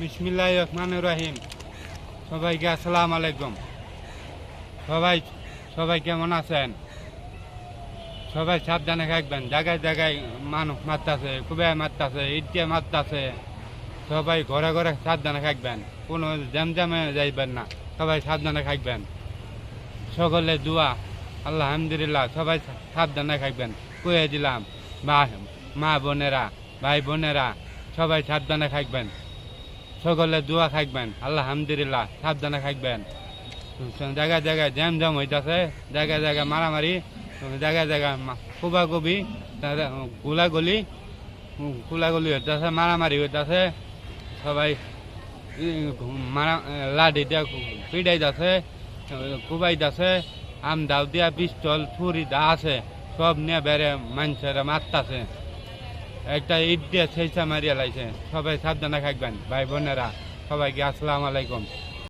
বিসমিল্লাহির রহমানির রহিম। সবাইকে আসসালামু আলাইকুম। সবাই কেমন আছেন? সবাই সাবধানে থাকবেন। জায়গায় জায়গায় মানুষ মারতাছে, কুবায় মারতাছে, ইটে মারতাছে। সবাই ঘরে ঘরে সাবধানে থাকবেন, কোনো জ্যামে যাইবেন না। সবাই সাবধানে থাকবেন। সকলে দোয়া আলহামদুলিল্লাহ। সবাই সাবধানে থাকবেন কয়ে দিলাম। মা বোনেরা, ভাই বোনেরা, সবাই সাবধানে থাকবেন। সকলে দোয়া থাকবেন আলহামদুলিল্লাহ। সাবধানে থাকবেন। জায়গায় জায়গায় জ্যাম হইতাছে, জায়গায় জায়গায় মারামারি, জায়গায় জায়গায় কুবাকুবি, গুলাগুলি হইতেছে, মারামারি হইতেছে। সবাই লাঠি দিয়া পিটাইতেছে, কুবাইতেছে। আম দাও দিয়া পিস্তল ছুরি দা আছে, সব নিয়ে বেড়ে মানুষের মারতাছে। একটা ইট দিয়ে সেইসা মারিয়া লাইছে। সবাই সাবধানে থাকবেন ভাই বোনেরা। সবাইকে আসসালামু আলাইকুম।